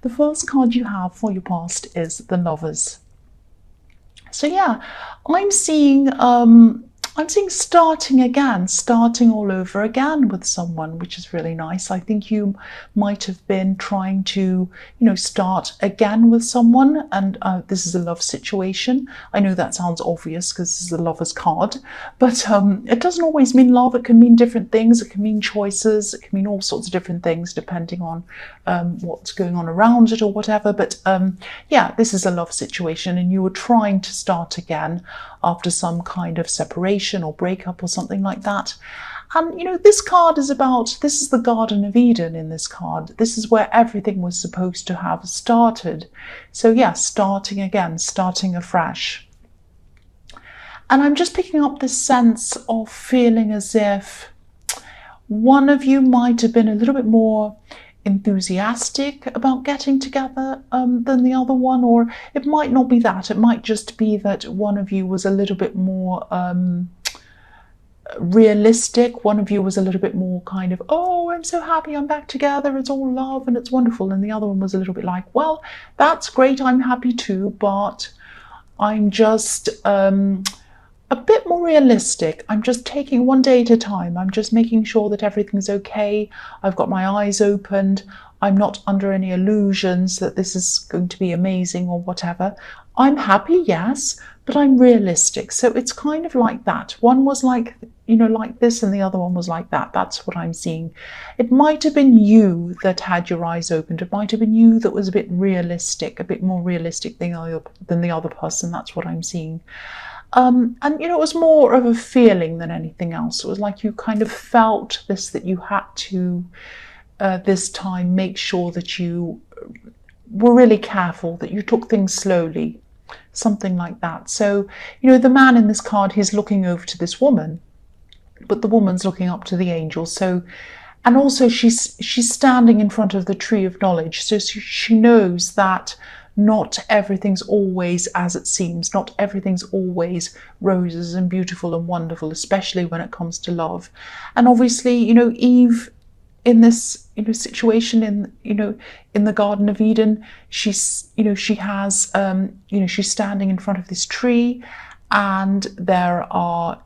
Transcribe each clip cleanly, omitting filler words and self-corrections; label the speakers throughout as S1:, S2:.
S1: the first card you have for your past is the Lovers. So yeah, I'm seeing starting again, starting all over again with someone, which is really nice. I think you might have been trying to, start again with someone, and this is a love situation. I know that sounds obvious because this is the Lover's card, but it doesn't always mean love. It can mean different things. It can mean choices. It can mean all sorts of different things depending on what's going on around it or whatever. But yeah, this is a love situation, and you were trying to start again after some kind of separation or breakup or something like that. And this card is about, this is the Garden of Eden in this card. This is where everything was supposed to have started. So yeah, starting again, starting afresh. And I'm just picking up this sense of feeling as if one of you might have been a little bit more enthusiastic about getting together than the other one, or it might not be that. It might just be that one of you was a little bit more realistic. One of you was a little bit more kind of, oh, I'm so happy I'm back together, it's all love and it's wonderful, and the other one was a little bit like, well, that's great, I'm happy too, but I'm just a bit more realistic. I'm just taking one day at a time. I'm just making sure that everything's okay. I've got my eyes opened. I'm not under any illusions that this is going to be amazing or whatever. I'm happy, yes, but I'm realistic. So it's kind of like that. One was like, like this, and the other one was like that. That's what I'm seeing. It might have been you that had your eyes opened. It might have been you that was a bit realistic, a bit more realistic than the other person. That's what I'm seeing. And it was more of a feeling than anything else. It was like you kind of felt this, that you had to this time make sure that you were really careful, that you took things slowly, something like that. So the man in this card, he's looking over to this woman, but the woman's looking up to the angel. So, and also she's standing in front of the tree of knowledge, so she knows that not everything's always as it seems. Not everything's always roses and beautiful and wonderful, especially when it comes to love. And obviously, Eve in this, situation in the Garden of Eden, she has, she's standing in front of this tree, and there are,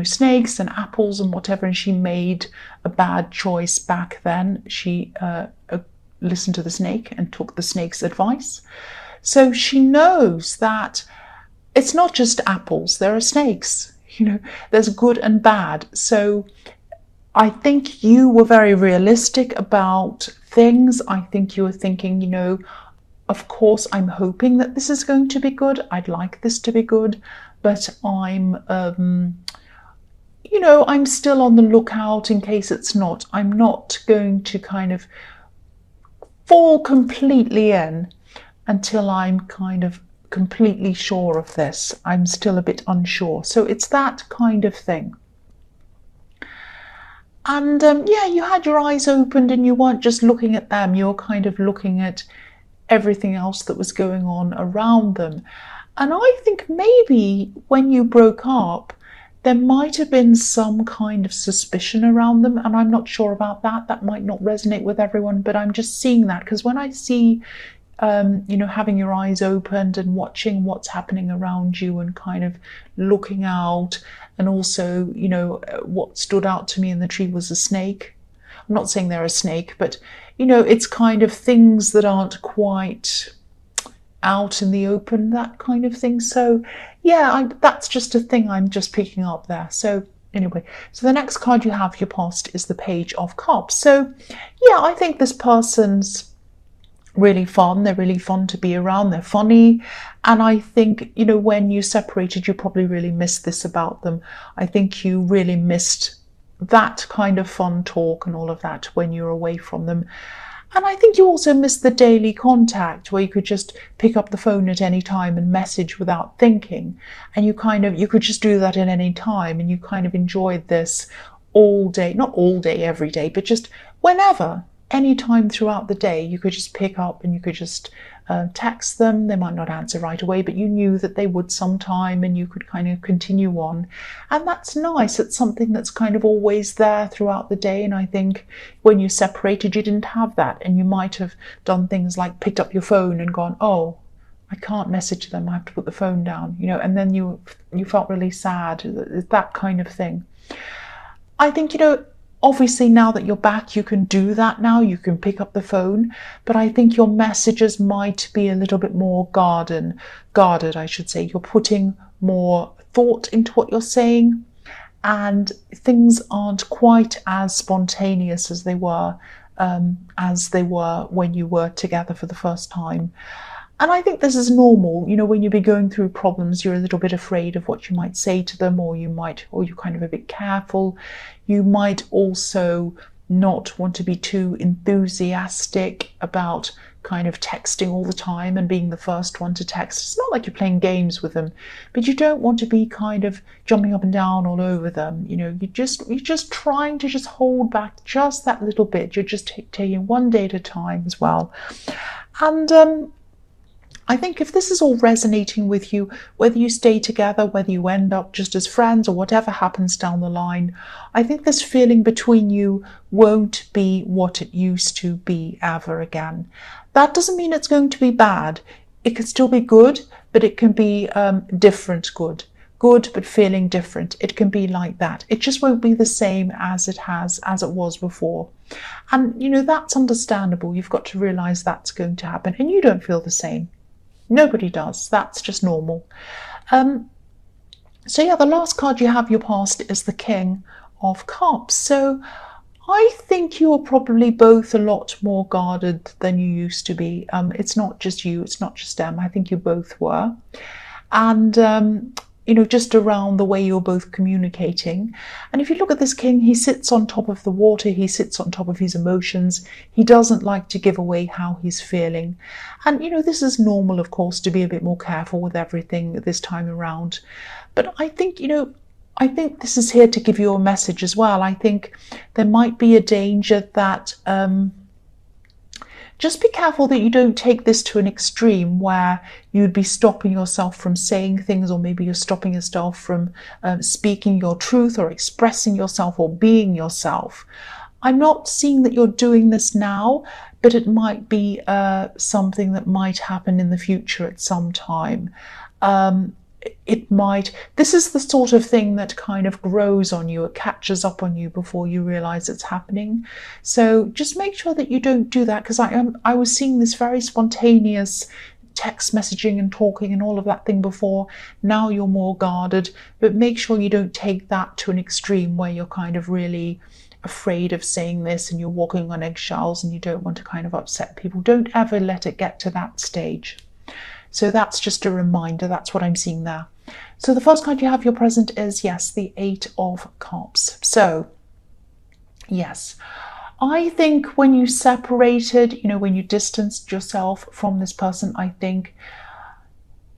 S1: snakes and apples and whatever, and she made a bad choice back then. She listened to the snake and took the snake's advice. So she knows that it's not just apples, there are snakes, there's good and bad. So I think you were very realistic about things. I think you were thinking, of course, I'm hoping that this is going to be good. I'd like this to be good, but I'm still on the lookout in case it's not. I'm not going to kind of fall completely in until I'm kind of completely sure of this. I'm still a bit unsure. So it's that kind of thing. And yeah, you had your eyes opened and you weren't just looking at them. You were kind of looking at everything else that was going on around them. And I think maybe when you broke up, there might have been some kind of suspicion around them, and I'm not sure about that. That might not resonate with everyone, but I'm just seeing that because when I see, having your eyes opened and watching what's happening around you and kind of looking out, and also, what stood out to me in the tree was a snake. I'm not saying they're a snake, but, it's kind of things that aren't quite out in the open, that kind of thing. So yeah, that's just a thing I'm just picking up there. So anyway, so the next card you have, your past, is the Page of Cups. So yeah, I think this person's really fun. They're really fun to be around. They're funny. And I think, when you separated, you probably really missed this about them. I think you really missed that kind of fun talk and all of that when you're away from them. And I think you also missed the daily contact where you could just pick up the phone at any time and message without thinking. And you could just do that at any time, and you kind of enjoyed this all day, not all day, every day, but just whenever. any time throughout the day, you could just pick up and you could just text them. They might not answer right away, but you knew that they would sometime, and you could kind of continue on. And that's nice. It's something that's kind of always there throughout the day. And I think when you separated, you didn't have that. And you might have done things like picked up your phone and gone, oh, I can't message them, I have to put the phone down, and then you felt really sad, that kind of thing. I think, obviously now that you're back, you can do that now, you can pick up the phone, but I think your messages might be a little bit more guarded, I should say. You're putting more thought into what you're saying, and things aren't quite as spontaneous as they were when you were together for the first time. And I think this is normal. When you be going through problems, you're a little bit afraid of what you might say to them, or you're kind of a bit careful. You might also not want to be too enthusiastic about kind of texting all the time and being the first one to text. It's not like you're playing games with them, but you don't want to be kind of jumping up and down all over them. You're just trying to just hold back just that little bit. You're just taking one day at a time as well. And I think if this is all resonating with you, whether you stay together, whether you end up just as friends, or whatever happens down the line, I think this feeling between you won't be what it used to be ever again. That doesn't mean it's going to be bad. It can still be good, but it can be different good. Good, but feeling different. It can be like that. It just won't be the same as it was before. And, that's understandable. You've got to realize that's going to happen, and you don't feel the same. Nobody does. That's just normal. So yeah, the last card you have your past is the King of Cups. So I think you are probably both a lot more guarded than you used to be. It's not just you, it's not just them. I think you both were. And just around the way you're both communicating. And if you look at this king, he sits on top of the water, he sits on top of his emotions. He doesn't like to give away how he's feeling. And, this is normal, of course, to be a bit more careful with everything this time around. But I think, I think this is here to give you a message as well. I think there might be a danger that just be careful that you don't take this to an extreme where you'd be stopping yourself from saying things, or maybe you're stopping yourself from speaking your truth or expressing yourself or being yourself. I'm not seeing that you're doing this now, but it might be something that might happen in the future at some time. This is the sort of thing that kind of grows on you, it catches up on you before you realize it's happening. So just make sure that you don't do that, because I was seeing this very spontaneous text messaging and talking and all of that thing before. Now you're more guarded, but make sure you don't take that to an extreme where you're kind of really afraid of saying this and you're walking on eggshells and you don't want to kind of upset people. Don't ever let it get to that stage. So that's just a reminder. That's what I'm seeing there. So the first card you have your present is, yes, the Eight of Cups. So, yes, I think when you separated, when you distanced yourself from this person, I think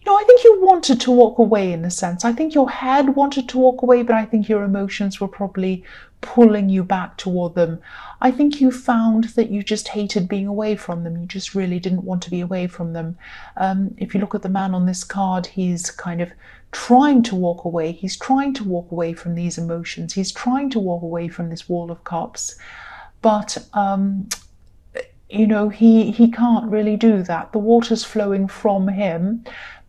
S1: you wanted to walk away in a sense. I think your head wanted to walk away, but I think your emotions were probably pulling you back toward them. I think you found that you just hated being away from them. You just really didn't want to be away from them. If you look at the man on this card, he's kind of trying to walk away. He's trying to walk away from these emotions. He's trying to walk away from this Wall of Cups. But, he can't really do that. The water's flowing from him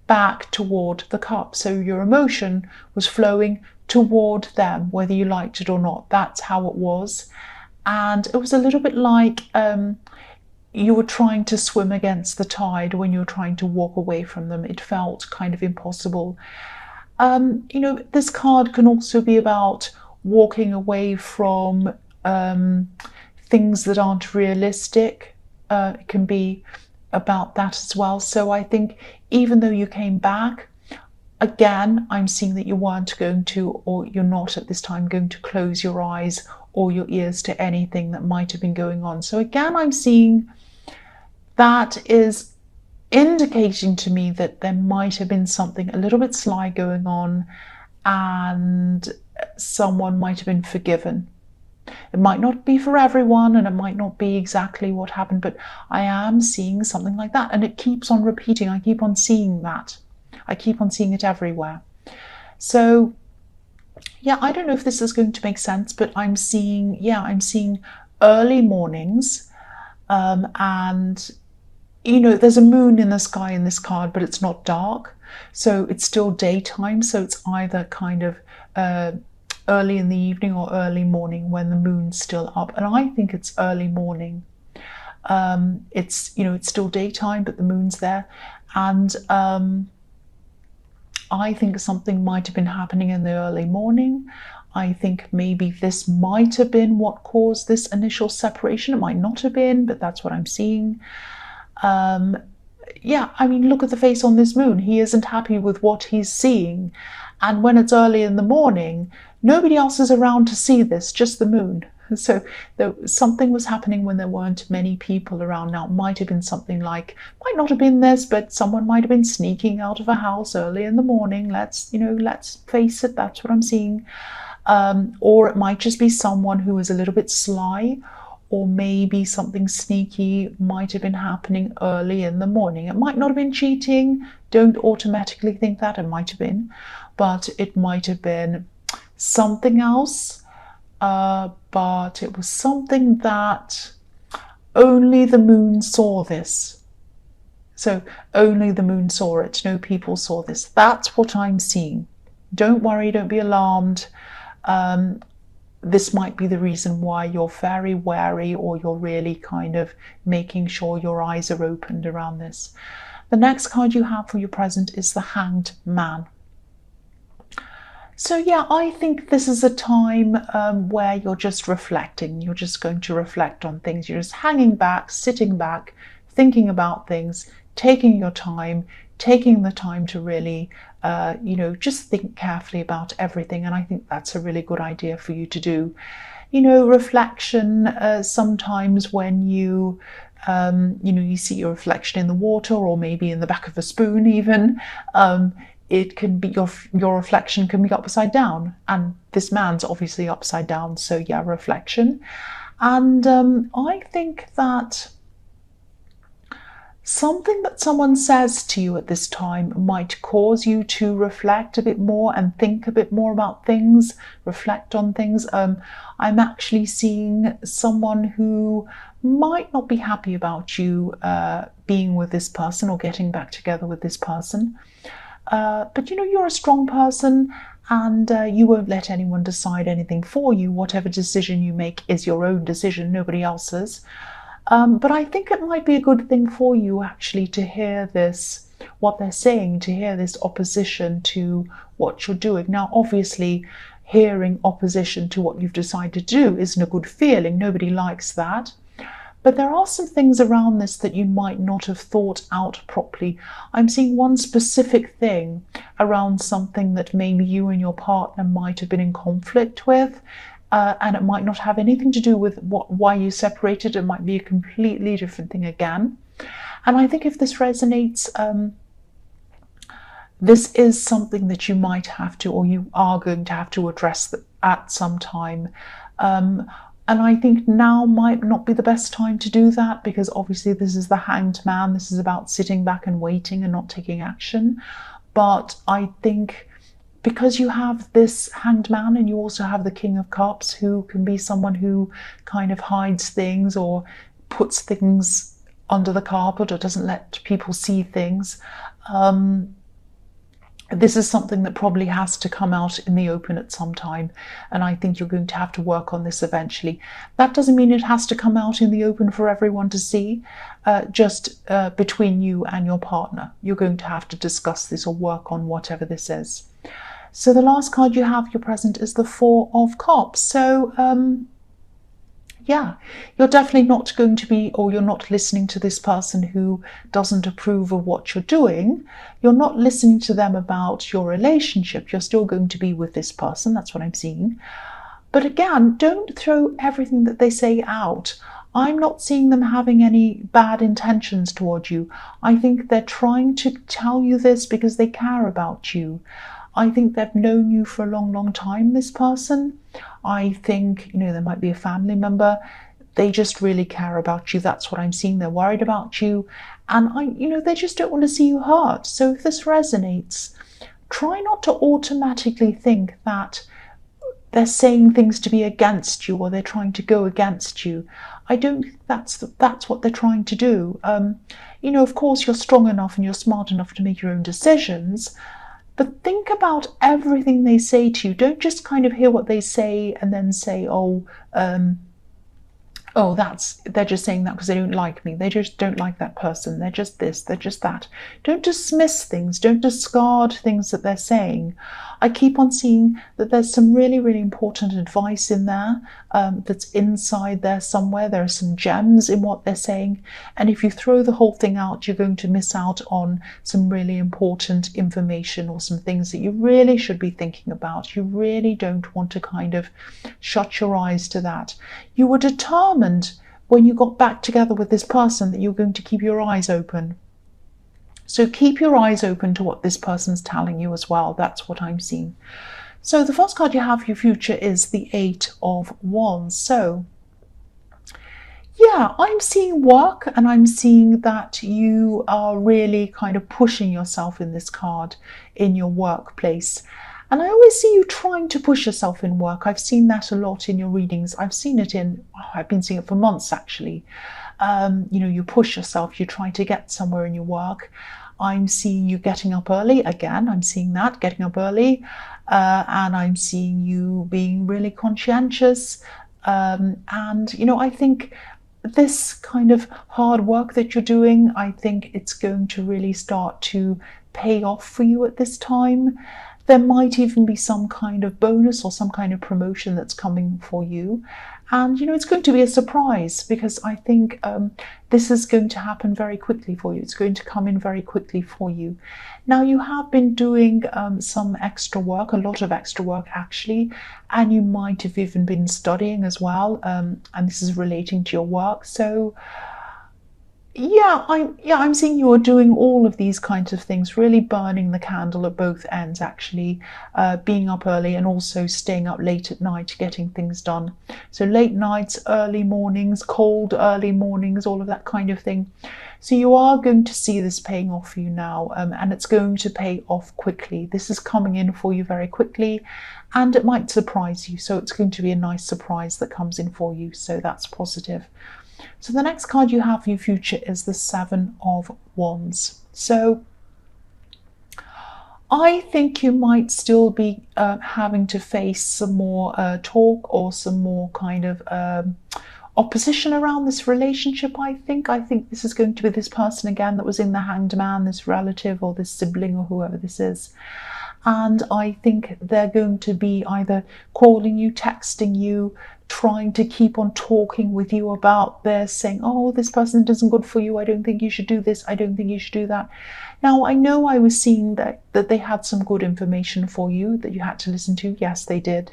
S1: back toward the cup. So your emotion was flowing toward them, whether you liked it or not. That's how it was. And it was a little bit like you were trying to swim against the tide when you were trying to walk away from them. It felt kind of impossible. This card can also be about walking away from things that aren't realistic. It can be about that as well. So I think even though you came back, again, I'm seeing that you weren't going to, or you're not at this time going to close your eyes or your ears to anything that might have been going on. So again, I'm seeing that is indicating to me that there might have been something a little bit sly going on and someone might have been forgiven. It might not be for everyone, and it might not be exactly what happened, but I am seeing something like that, and it keeps on repeating. I keep on seeing that. I keep on seeing it everywhere. So yeah, I don't know if this is going to make sense, but I'm seeing early mornings, and there's a moon in the sky in this card, but it's not dark, so it's still daytime. So it's either kind of early in the evening or early morning when the moon's still up, and I think it's early morning. It's still daytime, but the moon's there, and I think something might have been happening in the early morning. I think maybe this might have been what caused this initial separation. It might not have been, but that's what I'm seeing. Yeah, I mean, look at the face on this moon. He isn't happy with what he's seeing. And when it's early in the morning, nobody else is around to see this, just the moon. So something was happening when there weren't many people around. Now, it might have been something like, might not have been this, but someone might have been sneaking out of a house early in the morning. Let's face it, that's what I'm seeing. Or it might just be someone who is a little bit sly, or maybe something sneaky might have been happening early in the morning. It might not have been cheating. Don't automatically think that. It might have been, but it might have been something else. But it was something that only the moon saw this. So only the moon saw it. No people saw this. That's what I'm seeing. Don't worry, don't be alarmed. This might be the reason why you're very wary, or you're really kind of making sure your eyes are opened around this. The next card you have for your present is the Hanged Man. So yeah, I think this is a time where you're just reflecting. You're just going to reflect on things. You're just hanging back, sitting back, thinking about things, taking your time, taking the time to really, just think carefully about everything. And I think that's a really good idea for you to do. Reflection, sometimes when you see your reflection in the water, or maybe in the back of a spoon even, it can be your reflection can be upside down, and this man's obviously upside down. So yeah, reflection. And I think that something that someone says to you at this time might cause you to reflect a bit more and think a bit more about things, reflect on things. I'm actually seeing someone who might not be happy about you being with this person or getting back together with this person. But you're a strong person, and you won't let anyone decide anything for you. Whatever decision you make is your own decision, nobody else's. But I think it might be a good thing for you actually to hear this, what they're saying, to hear this opposition to what you're doing. Now, obviously, hearing opposition to what you've decided to do isn't a good feeling. Nobody likes that. But there are some things around this that you might not have thought out properly. I'm seeing one specific thing around something that maybe you and your partner might have been in conflict with, and it might not have anything to do with why you separated. It might be a completely different thing again. And I think if this resonates, this is something that you might have to, or you are going to have to address at some time. And I think now might not be the best time to do that, because obviously this is the Hanged Man. This is about sitting back and waiting and not taking action. But I think because you have this Hanged Man, and you also have the King of Cups, who can be someone who kind of hides things or puts things under the carpet or doesn't let people see things. This is something that probably has to come out in the open at some time, and I think you're going to have to work on this eventually. That doesn't mean it has to come out in the open for everyone to see, just between you and your partner. You're going to have to discuss this or work on whatever this is. So the last card you have, your present, is the Four of Cups. So yeah, you're definitely not going to be, or you're not listening to this person who doesn't approve of what you're doing. You're not listening to them about your relationship. You're still going to be with this person. That's what I'm seeing. But again, don't throw everything that they say out. I'm not seeing them having any bad intentions towards you. I think they're trying to tell you this because they care about you. I think they've known you for a long, long time, this person. I think, there might be a family member. They just really care about you. That's what I'm seeing. They're worried about you. And they just don't want to see you hurt. So if this resonates, try not to automatically think that they're saying things to be against you or they're trying to go against you. I don't think that's what they're trying to do. Of course, you're strong enough and you're smart enough to make your own decisions, but think about everything they say to you. Don't just kind of hear what they say and then say, they're just saying that because they don't like me. They just don't like that person. They're just this, they're just that. Don't dismiss things. Don't discard things that they're saying. I keep on seeing that there's some really, really important advice in there that's inside there somewhere. There are some gems in what they're saying. And if you throw the whole thing out, you're going to miss out on some really important information or some things that you really should be thinking about. You really don't want to kind of shut your eyes to that. You were determined when you got back together with this person that you're going to keep your eyes open. So keep your eyes open to what this person's telling you as well. That's what I'm seeing. So the first card you have for your future is the 8 of Wands. So yeah, I'm seeing work, and I'm seeing that you are really kind of pushing yourself in this card in your workplace. And I always see you trying to push yourself in work. I've seen that a lot in your readings. I've been seeing it for months actually. You push yourself, you try to get somewhere in your work. I'm seeing you getting up early again. I'm seeing that, getting up early. And I'm seeing you being really conscientious. I think this kind of hard work that you're doing, I think it's going to really start to pay off for you at this time. There might even be some kind of bonus or some kind of promotion that's coming for you. And, it's going to be a surprise, because I think this is going to happen very quickly for you. It's going to come in very quickly for you. Now, you have been doing some extra work, a lot of extra work actually, and you might have even been studying as well. And this is relating to your work. So I'm seeing you are doing all of these kinds of things, really burning the candle at both ends actually, being up early and also staying up late at night, getting things done. So late nights, early mornings, cold early mornings, all of that kind of thing. So you are going to see this paying off for you now, and it's going to pay off quickly. This is coming in for you very quickly, and it might surprise you. So it's going to be a nice surprise that comes in for you. So that's positive. So the next card you have for your future is the 7 of Wands. So I think you might still be having to face some more talk or some more kind of opposition around this relationship. I think this is going to be this person again that was in the Hanged Man, this relative or this sibling or whoever this is. And I think they're going to be either calling you, texting you, trying to keep on talking with you about this, saying, oh, this person isn't good for you. I don't think you should do this. I don't think you should do that. Now, I know I was seeing that they had some good information for you that you had to listen to. Yes, they did.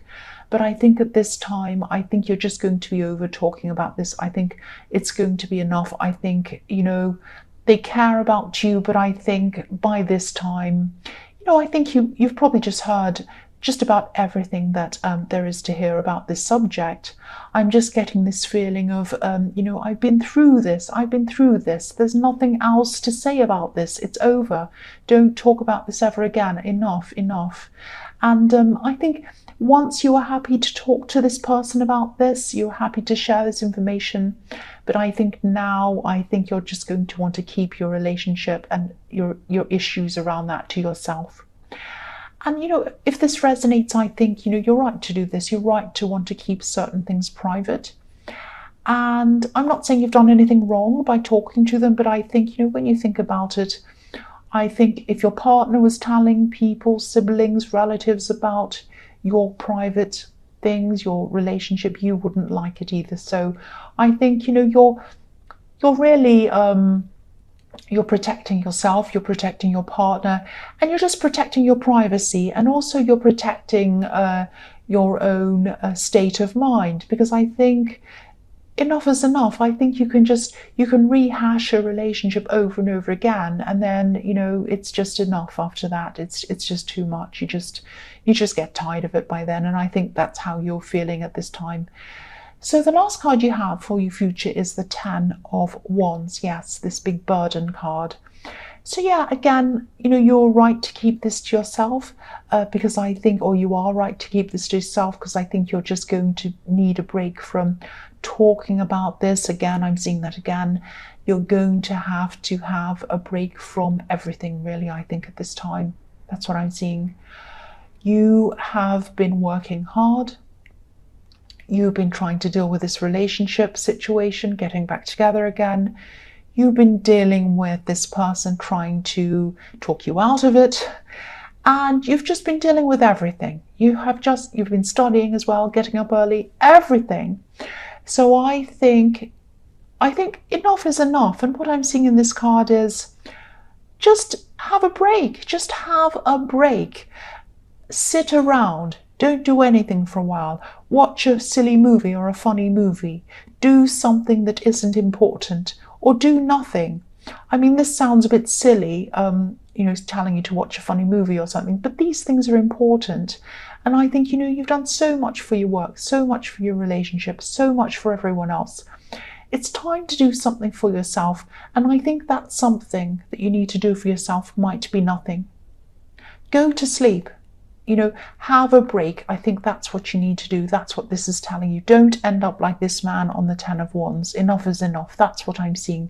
S1: But I think at this time, I think you're just going to be over talking about this. I think it's going to be enough. I think, they care about you, but I think by this time, I think you've probably just heard just about everything that there is to hear about this subject. I'm just getting this feeling of, I've been through this. There's nothing else to say about this. It's over. Don't talk about this ever again. Enough. And I think once you are happy to talk to this person about this, you're happy to share this information. But I think now, you're just going to want to keep your relationship and your issues around that to yourself. And, if this resonates, I think, you're right to do this. You're right to want to keep certain things private. And I'm not saying you've done anything wrong by talking to them, but I think, when you think about it, I think if your partner was telling people, siblings, relatives about your private things, your relationship, you wouldn't like it either. So I think, you're really... you're protecting yourself, you're protecting your partner, and you're just protecting your privacy, and also you're protecting your own state of mind, because I think enough is enough. I think you can rehash a relationship over and over again, and then, you know, it's just enough after that. It's just too much. You just get tired of it by then, and I think that's how you're feeling at this time. So the last card you have for your future is the Ten of Wands. Yes, this big burden card. So yeah, again, you know, you're right to keep this to yourself, because I think, or you are right to keep this to yourself, because I think you're just going to need a break from talking about this. Again, I'm seeing that again. You're going to have a break from everything, really, I think, at this time. That's what I'm seeing. You have been working hard. You've been trying to deal with this relationship situation, getting back together again. You've been dealing with this person trying to talk you out of it, and you've just been dealing with everything. You've been studying as well, getting up early, everything. So I think enough is enough. And what I'm seeing in this card is just have a break. Just have a break. Sit around. Don't do anything for a while. Watch a silly movie or a funny movie. Do something that isn't important. Or do nothing. I mean, this sounds a bit silly, you know, telling you to watch a funny movie or something, but these things are important. And I think, you know, you've done so much for your work, so much for your relationship, so much for everyone else. It's time to do something for yourself. And I think that something that you need to do for yourself might be nothing. Go to sleep. You know, have a break. I think that's what you need to do. That's what this is telling you. Don't end up like this man on the Ten of Wands. Enough is enough. That's what I'm seeing.